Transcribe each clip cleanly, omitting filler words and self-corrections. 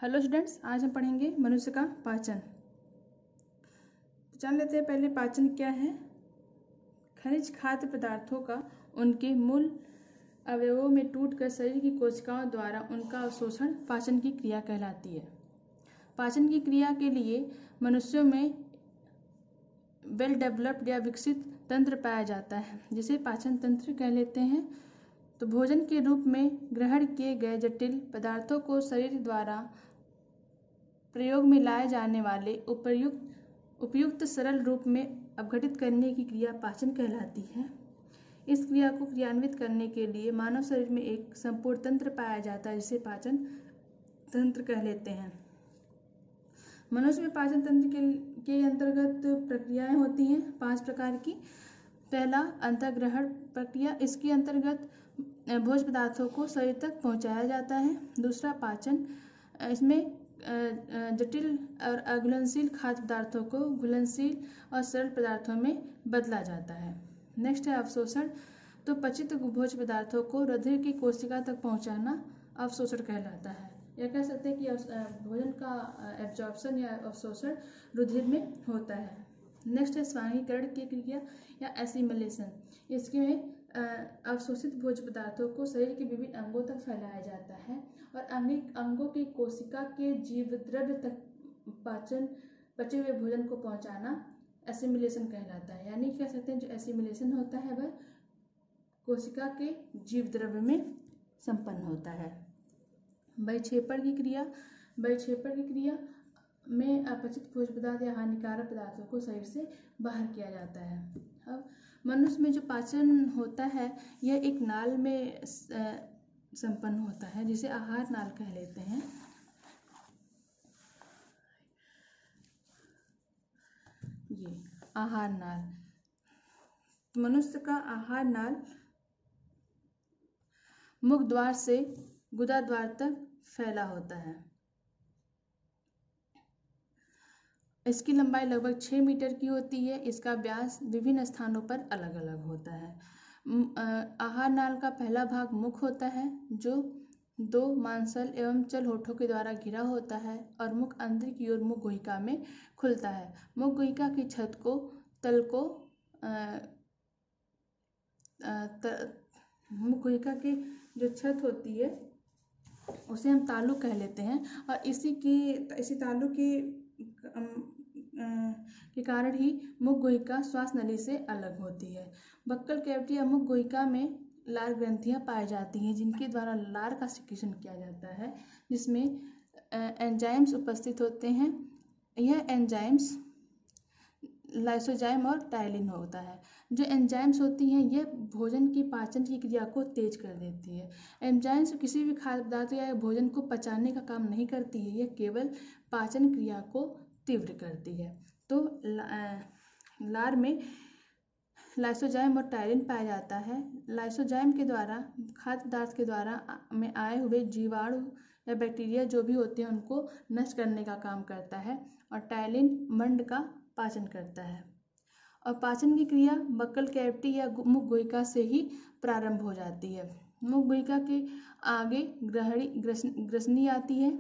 Hello students, आज हम पढ़ेंगे मनुष्य का पाचन। तो जान लेते हैं पहले पाचन क्या है। खनिज खाद्य पदार्थों का उनके मूल अवयवों में टूटकर शरीर की कोशिकाओं द्वारा उनका अवशोषण पाचन की क्रिया कहलाती है। पाचन की क्रिया के लिए मनुष्यों में वेल डेवलप्ड या विकसित तंत्र पाया जाता है, जिसे पाचन तंत्र कह लेते हैं। तो भोजन के रूप में ग्रहण किए गए जटिल पदार्थों को शरीर द्वारा प्रयोग में लाए जाने वाले उपयुक्त सरल रूप में अपघटित करने की क्रिया पाचन कहलाती है। इस क्रिया को क्रियान्वित करने के लिए मानव शरीर में एक संपूर्ण तंत्र पाया जाता है, जिसे पाचन तंत्र कह लेते हैं। मनुष्य में पाचन तंत्र के अंतर्गत प्रक्रियाएं होती हैं 5 प्रकार की। पहला, अंतःग्रहण प्रक्रिया। इसके अंतर्गत भोज्य पदार्थों को शरीर तक पहुंचाया जाता है। दूसरा, पाचन। इसमें जटिल और अघुलनशील खाद्य पदार्थों को घुलनशील और सरल पदार्थों में बदला जाता है। नेक्स्ट है अवशोषण। तो पचित भोज्य पदार्थों को रुधिर की कोशिका तक पहुंचाना अवशोषण कहलाता है। या कह सकते हैं कि भोजन का एब्जॉर्प्शन या अवशोषण रुधिर में होता है। नेक्स्ट है स्वांगीकरण की क्रिया या एसिमिलेशन। इसमें अवशोषित भोज्य पदार्थों को शरीर के विभिन्न अंगों तक फैलाया जाता है और अनेक अंगों की कोशिका के जीवद्रव्य तक पचे हुए भोजन को पहुंचाना एसिमिलेशन कहलाता है। यानी कह सकते हैं जो एसिमिलेशन होता है वह कोशिका के जीवद्रव्य में संपन्न होता है। बहिक्षेपण की क्रिया में अपचित भोज्य पदार्थ या हानिकारक पदार्थों को शरीर से बाहर किया जाता है। अब मनुष्य में जो पाचन होता है यह एक नाल में संपन्न होता है, जिसे आहार नाल कह लेते हैं। ये आहार नाल, मनुष्य का आहार नाल मुख द्वार से गुदा द्वार तक फैला होता है। इसकी लंबाई लगभग 6 मीटर की होती है। इसका व्यास विभिन्न स्थानों पर अलग अलग होता है। आहार नाल का पहला भाग मुख होता है, जो 2 मांसल एवं चल होठों के द्वारा घिरा होता है और मुख अंदर की ओर मुख गुहिका में खुलता है। मुख गुहिका की छत को मुख गुहिका की जो छत होती है उसे हम तालु कह लेते हैं और इसी तालु के कारण ही मुख गुहिका श्वास नली से अलग होती है। बक्कल कैविटी या मुख गुहिका में लार ग्रंथियां पाई जाती हैं, जिनके द्वारा लार का सिक्रीशन किया जाता है, जिसमें एंजाइम्स उपस्थित होते हैं। यह एंजाइम्स लाइसोजाइम और टाइलिन होता है। जो एंजाइम्स होती हैं यह भोजन की पाचन की क्रिया को तेज कर देती है। एंजाइम्स किसी भी खाद्य पदार्थ या भोजन को पचाने का काम नहीं करती है, यह केवल पाचन क्रिया को तीव्र करती है। तो लार में लाइसोजाइम और टाइलिन पाया जाता है। लाइसोजाइम के द्वारा खाद्य पदार्थ के द्वारा में आए हुए जीवाणु या बैक्टीरिया जो भी होते हैं उनको नष्ट करने का काम करता है और टाइलिन मंड का पाचन करता है। और पाचन की क्रिया बक्कल कैविटी या मुख गुहिका से ही प्रारंभ हो जाती है। मुख गुहिका के आगे ग्रसनी आती है।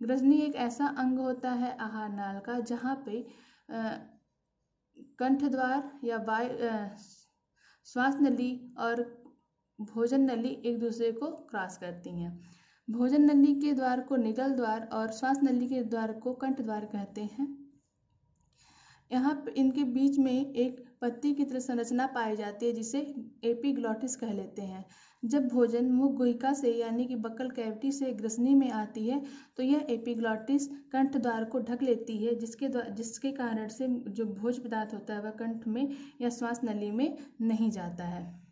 ग्रसनी एक ऐसा अंग होता है आहार नाल का जहाँ पे कंठ द्वार या श्वास नली और भोजन नली एक दूसरे को क्रॉस करती हैं। भोजन नली के द्वार को निगल द्वार और श्वास नली के द्वार को कंठ द्वार कहते हैं। यहाँ इनके बीच में एक पत्ती की तरह संरचना पाई जाती है, जिसे एपिग्लॉटिस कह लेते हैं। जब भोजन मुख गुहिका से यानी कि बक्कल कैविटी से ग्रसनी में आती है तो यह एपिग्लॉटिस कंठ द्वार को ढक लेती है, जिसके कारण से जो भोज्य पदार्थ होता है वह कंठ में या श्वास नली में नहीं जाता है।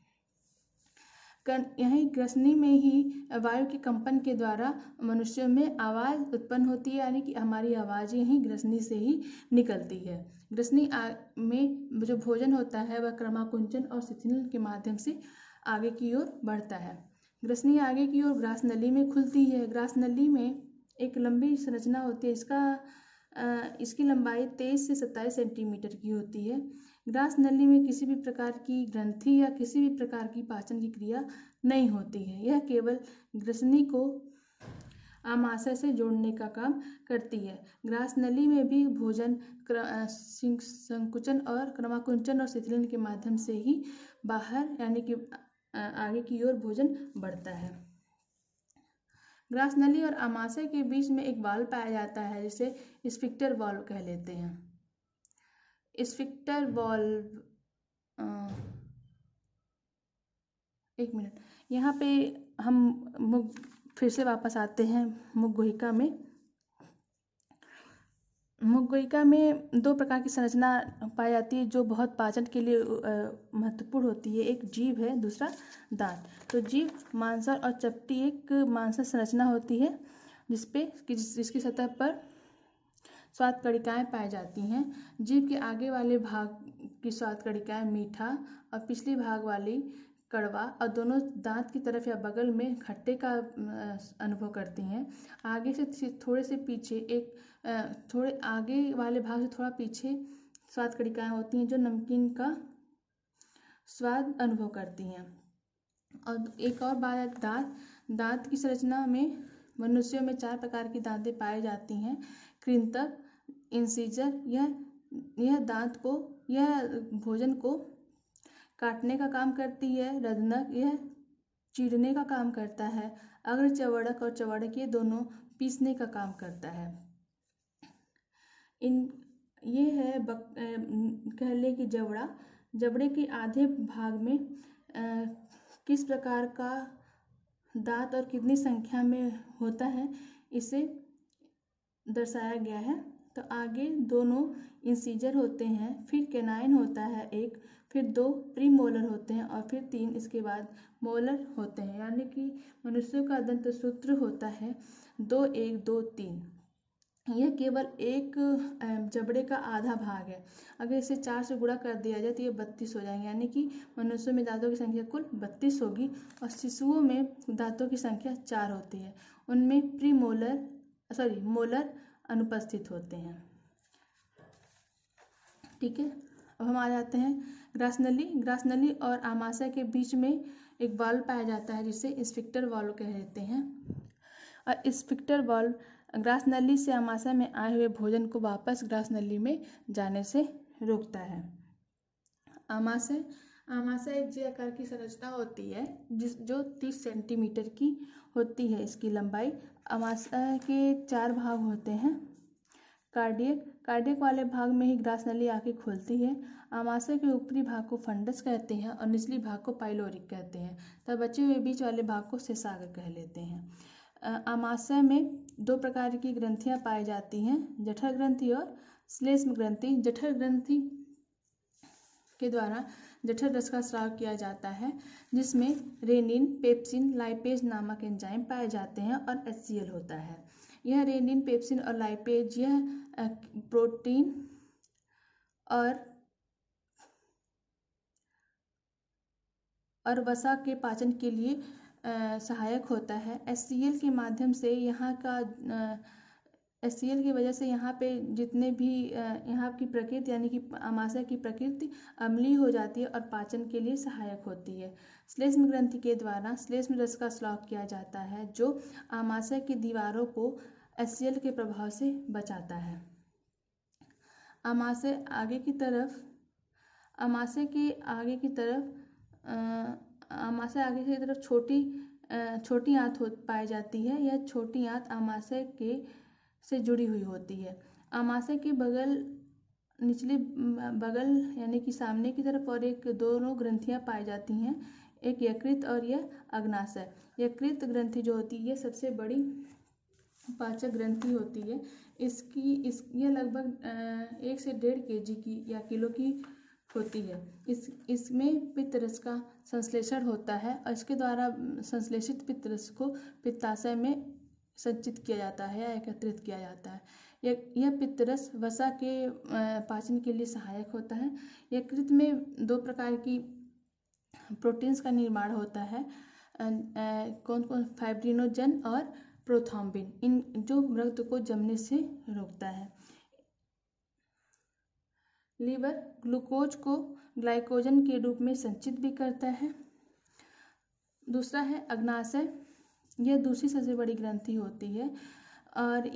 यही ग्रसनी में ही वायु के कंपन के द्वारा मनुष्यों में आवाज़ उत्पन्न होती है, यानी कि हमारी आवाज़ यही ग्रसनी से ही निकलती है। ग्रसनी में जो भोजन होता है वह क्रमाकुंचन और शिथिलन के माध्यम से आगे की ओर बढ़ता है। ग्रसनी आगे की ओर ग्रास नली में खुलती है। ग्रास नली में एक लंबी संरचना होती है। इसकी लंबाई 23 से 27 सेंटीमीटर की होती है। ग्रास नली में किसी भी प्रकार की ग्रंथि या किसी भी प्रकार की पाचन की क्रिया नहीं होती है। यह केवल ग्रसनी को आमाशय से जोड़ने का काम करती है। ग्रास नली में भी भोजन संकुचन और क्रमाकुंचन और शिथिलन के माध्यम से ही बाहर यानी कि आगे की ओर भोजन बढ़ता है। ग्रास नली और आमाशय के बीच में एक वाल्व पाया जाता है जिसे स्फिंक्टर वाल्व कह लेते हैं। स्फिंक्टर वाल्व एक मिनट, यहाँ पे हम फिर से वापस आते हैं मुखगुहिका में। मुखगुहिका में दो प्रकार की संरचना पाई जाती है जो बहुत पाचन के लिए महत्वपूर्ण होती है। एक जीभ है, दूसरा दांत। तो जीभ मांसल और चपटी एक मांसल संरचना होती है जिसकी सतह पर स्वाद कणिकाएं पाई जाती हैं। जीभ के आगे वाले भाग की स्वाद कणिकाएं मीठा और पिछले भाग वाली कड़वा और दोनों दांत की तरफ या बगल में खट्टे का अनुभव करती हैं। आगे से थोड़े से पीछे थोड़े आगे वाले भाग से थोड़ा पीछे स्वाद कणिकाएं होती हैं जो नमकीन का स्वाद अनुभव करती हैं। और एक और बात, दांत की संरचना में मनुष्यों में 4 प्रकार की दांतें पाई जाती हैं। कृंतक, इंसिजर, यह भोजन को काटने का काम करती है। रदनक, यह चीरने का काम करता है। अग्रचवड़क और चवड़क ये दोनों पीसने का काम करता है। ये है कह ले कि जबड़े के आधे भाग में किस प्रकार का दांत और कितनी संख्या में होता है इसे दर्शाया गया है। तो आगे दोनों इंसीजर होते हैं, फिर कैनाइन होता है एक, फिर 2 प्रीमोलर होते हैं और फिर 3 इसके बाद मोलर होते हैं। यानी कि मनुष्यों का दंत सूत्र होता है 2 1 2 3। यह केवल एक जबड़े का आधा भाग है। अगर इसे 4 से गुणा कर दिया जाए तो ये 32 हो जाएंगे। यानी कि मनुष्यों में दांतों की संख्या कुल 32 होगी और शिशुओं में दांतों की संख्या 4 होती है। उनमें मोलर अनुपस्थित होते हैं। ठीक है, अब हम आ जाते हैं ग्रास नली और आमाशय के बीच में एक वाल्व पाया जाता है जिसे स्फिंक्टर वाल्व कहते हैं। और स्फिंक्टर वाल्व ग्रास नली से आमाशय में आए हुए भोजन को वापस ग्रास नली में जाने से रोकता है। आमाशय एक जे आकार की संरचना होती है जो 30 सेंटीमीटर की होती है इसकी लंबाई। आमाशय के 4 भाग होते हैं। कार्डियक वाले भाग में ही ग्रास नली आके खोलती है। आमाशय के ऊपरी भाग को फंडस कहते हैं और निचली भाग को पाइलोरिक कहते हैं, तब बचे हुए बीच वाले भाग को शेषाग्र कह लेते हैं। आमाशय में 2 प्रकार की ग्रंथियां पाई जाती हैं, जठर ग्रंथि और श्लेष्म ग्रंथि। जठर ग्रंथि के द्वारा जठर रस का स्राव किया जाता है जिसमें रेनिन, पेप्सिन, लाइपेज नामक एंजाइम पाए जाते हैं और HCl होता है। यह रेनिन, पेप्सिन और लाइपेज यह प्रोटीन और वसा के पाचन के लिए सहायक होता है। HCl के माध्यम से HCl की वजह से यहाँ पे जितने भी यहाँ की प्रकृति यानी कि आमाशय की प्रकृति अम्लीय हो जाती है और पाचन के लिए सहायक होती है। श्लेष्म ग्रंथि के द्वारा श्लेष्म रस का स्राव किया जाता है जो आमाशय की दीवारों को HCl के प्रभाव से बचाता है। आमाशय की तरफ छोटी आंत पाई जाती है। यह छोटी आंत आमाशय से जुड़ी हुई होती है। आमाशय के निचले बगल यानी कि सामने की तरफ और दोनों ग्रंथियां पाई जाती हैं, एक यकृत और यह अग्नाशय। यकृत ग्रंथि जो होती है सबसे बड़ी पाचक ग्रंथि होती है। यह लगभग 1 से 1.5 kg की या किलो की होती है। इसमें पित्त रस का संश्लेषण होता है और इसके द्वारा संश्लेषित पित्त रस को पित्ताशय में संचित किया जाता है या एकत्रित किया जाता है। यह पित्त रस वसा के पाचन के लिए सहायक होता है। यकृत में 2 प्रकार की प्रोटीन्स का निर्माण होता है, कौन फाइब्रिनोजन और प्रोथ्रोम्बिन, इन जो रक्त को जमने से रोकता है। लीवर ग्लूकोज को ग्लाइकोजन के रूप में संचित भी करता है। दूसरा है अग्नाशय। यह दूसरी सबसे बड़ी ग्रंथि होती है और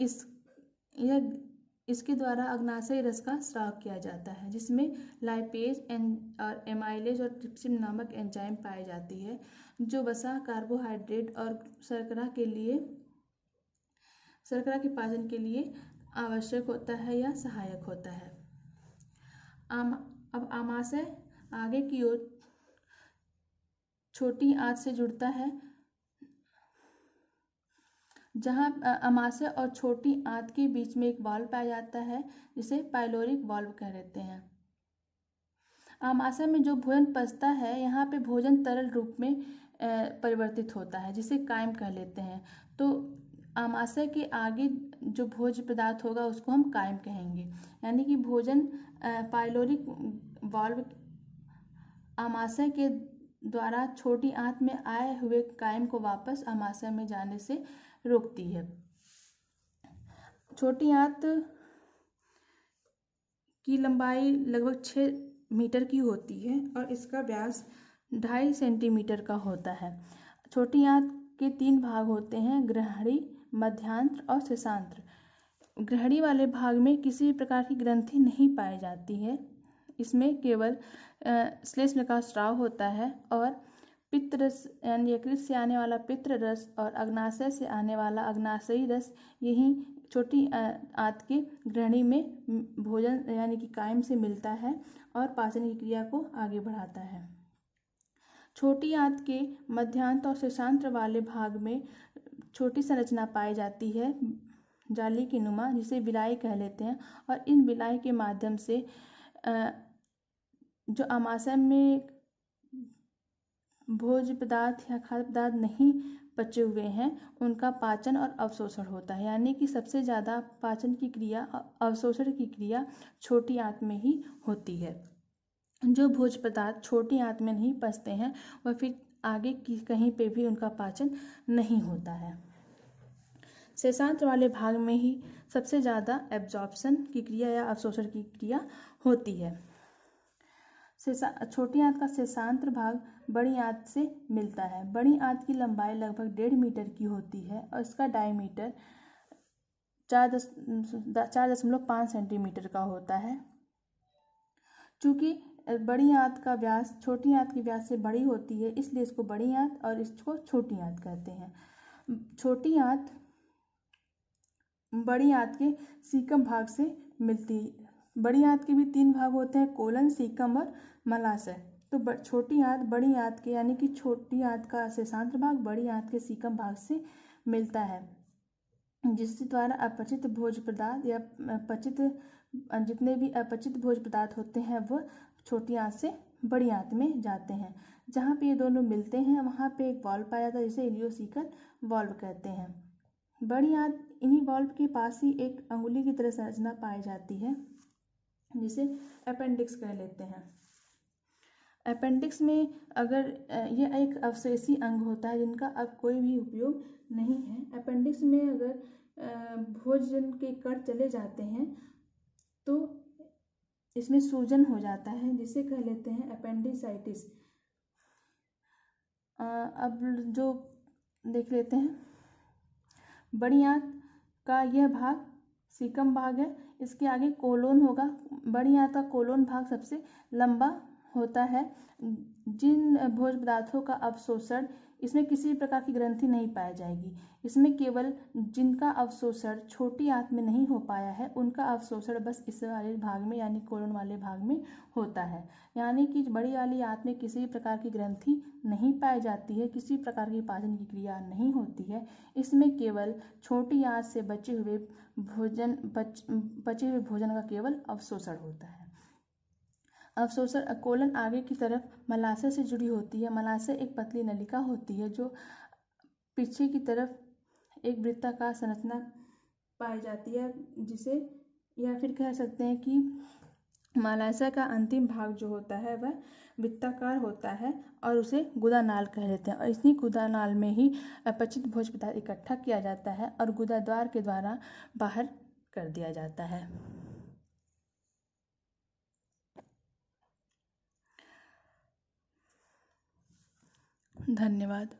इसके द्वारा अग्नाशय रस का स्राव किया जाता है, जिसमें लाइपेज और एमाइलेज और ट्रिप्सिन नामक एंजाइम पाई जाती है, जो वसा, कार्बोहाइड्रेट और शर्करा के पाचन के लिए आवश्यक होता है या सहायक होता है। अब आमाशय आगे की ओर छोटी आंत से जुड़ता है, जहां आमाशय और छोटी आंत के बीच में एक वाल्व पाया जाता है, जिसे पाइलोरिक वाल्व कह देते हैं। आमाशय में जो भोजन पचता है, यहाँ पे भोजन तरल रूप में परिवर्तित होता है, जिसे कायम कह लेते हैं। तो आमाशय के आगे जो भोज्य पदार्थ होगा उसको हम कायम कहेंगे, यानी कि भोजन पाइलोरिक वाल्व आमाशय के द्वारा छोटी आंत में आए हुए कायम को वापस आमाशय में जाने से रोकती है। छोटी आंत की लंबाई लगभग 6 मीटर की होती है और इसका व्यास 2.5 सेंटीमीटर का होता है। छोटी आंत के 3 भाग होते हैं, ग्रहणी, मध्यांत्र और शेषांत्र। ग्रहणी वाले भाग में किसी भी प्रकार की ग्रंथि नहीं पाई जाती है। इसमें केवल श्लेष्म का स्राव होता है और पित्तरस यानी यकृत से आने वाला पित्त रस और अग्नाशय से आने वाला अग्नाशयी रस, यही छोटी आंत के ग्रहणी में भोजन यानी कि कायम से मिलता है और पाचन की क्रिया को आगे बढ़ाता है। छोटी आंत के मध्यांत्र और शेषांत्र वाले भाग में छोटी संरचना पाई जाती है, जाली की नुमा, जिसे विलाई कह लेते हैं, और इन विलाई के माध्यम से जो आमाशय में भोज्य पदार्थ या खाद्य पदार्थ नहीं पचे हुए हैं, उनका पाचन और अवशोषण होता है। यानी कि सबसे ज़्यादा पाचन की क्रिया, अवशोषण की क्रिया छोटी आंत में ही होती है। जो भोज्य पदार्थ छोटी आंत में नहीं पचते हैं, वह फिर आगे की कहीं पे भी उनका पाचन नहीं होता है। शेषांत्र वाले भाग में ही सबसे ज़्यादा एब्जॉर्प्शन की क्रिया या अवशोषण की क्रिया होती है। छोटी आंत का शेषांत्र भाग बड़ी आंत से मिलता है। बड़ी आंत की लंबाई लगभग 1.5 मीटर की होती है और इसका डायमीटर 4.5 सेंटीमीटर का होता है। चूँकि बड़ी आंत का व्यास छोटी आंत के व्यास से बड़ी होती है, इसलिए इसको बड़ी आंत और इसको छोटी आंत कहते हैं। छोटी आंत बड़ी आंत के सीकम भाग से मिलती है। बड़ी आंत के भी 3 भाग होते हैं, कोलन, सीकम और मलाशय। तो छोटी आंत बड़ी आंत के यानी कि छोटी आंत का शेषांत्र भाग बड़ी आंत के सीकम भाग से मिलता है, जिसके द्वारा अपचित भोज्य पदार्थ या जितने भी अपचित भोज्य पदार्थ होते हैं वह छोटी आंत से बड़ी आंत में जाते हैं। जहाँ पे ये दोनों मिलते हैं वहाँ पे एक वाल्व पाया जाता है, जिसे इलियोसिकल वाल्व कहते हैं। बड़ी आंत इन्हीं वाल्व के पास ही एक अंगुली की तरह संरचना पाई जाती है, जिसे अपेंडिक्स कह लेते हैं। अपेंडिक्स में अगर यह एक अवशेषी अंग होता है जिनका अब कोई भी उपयोग नहीं है। अपेंडिक्स में अगर भोजन के कण चले जाते हैं तो इसमें सूजन हो जाता है, जिसे कह लेते हैं अपेंडिसाइटिस। अब जो देख लेते हैं, बड़ी आंत का यह भाग सीकम भाग है, इसके आगे कोलोन होगा। बड़ी आंत का कोलोन भाग सबसे लंबा होता है। जिन भोज्य पदार्थों का अवशोषण, इसमें किसी प्रकार की ग्रंथि नहीं पाई जाएगी। इसमें केवल जिनका अवशोषण छोटी आंत में नहीं हो पाया है, उनका अवशोषण बस इस वाले भाग में यानी कोलोन वाले भाग में होता है। यानी कि बड़ी वाली आंत में किसी भी प्रकार की ग्रंथि नहीं पाई जाती है, किसी प्रकार की पाचन की क्रिया नहीं होती है। इसमें केवल छोटी आंत से बचे हुए भोजन का केवल अवशोषण होता है। अवशोषण कोलन आगे की तरफ मलाशय से जुड़ी होती है। मलाशय एक पतली नलिका होती है जो पीछे की तरफ एक वृत्ताकार संरचना पाई जाती है, जिसे या फिर कह सकते हैं कि मलाशय का अंतिम भाग जो होता है वह वृत्ताकार होता है और उसे गुदानाल कह लेते हैं। और इसी गुदानाल में ही अपचित भोज्य पदार्थ इकट्ठा किया जाता है और गुदाद्वार के द्वारा बाहर कर दिया जाता है। धन्यवाद।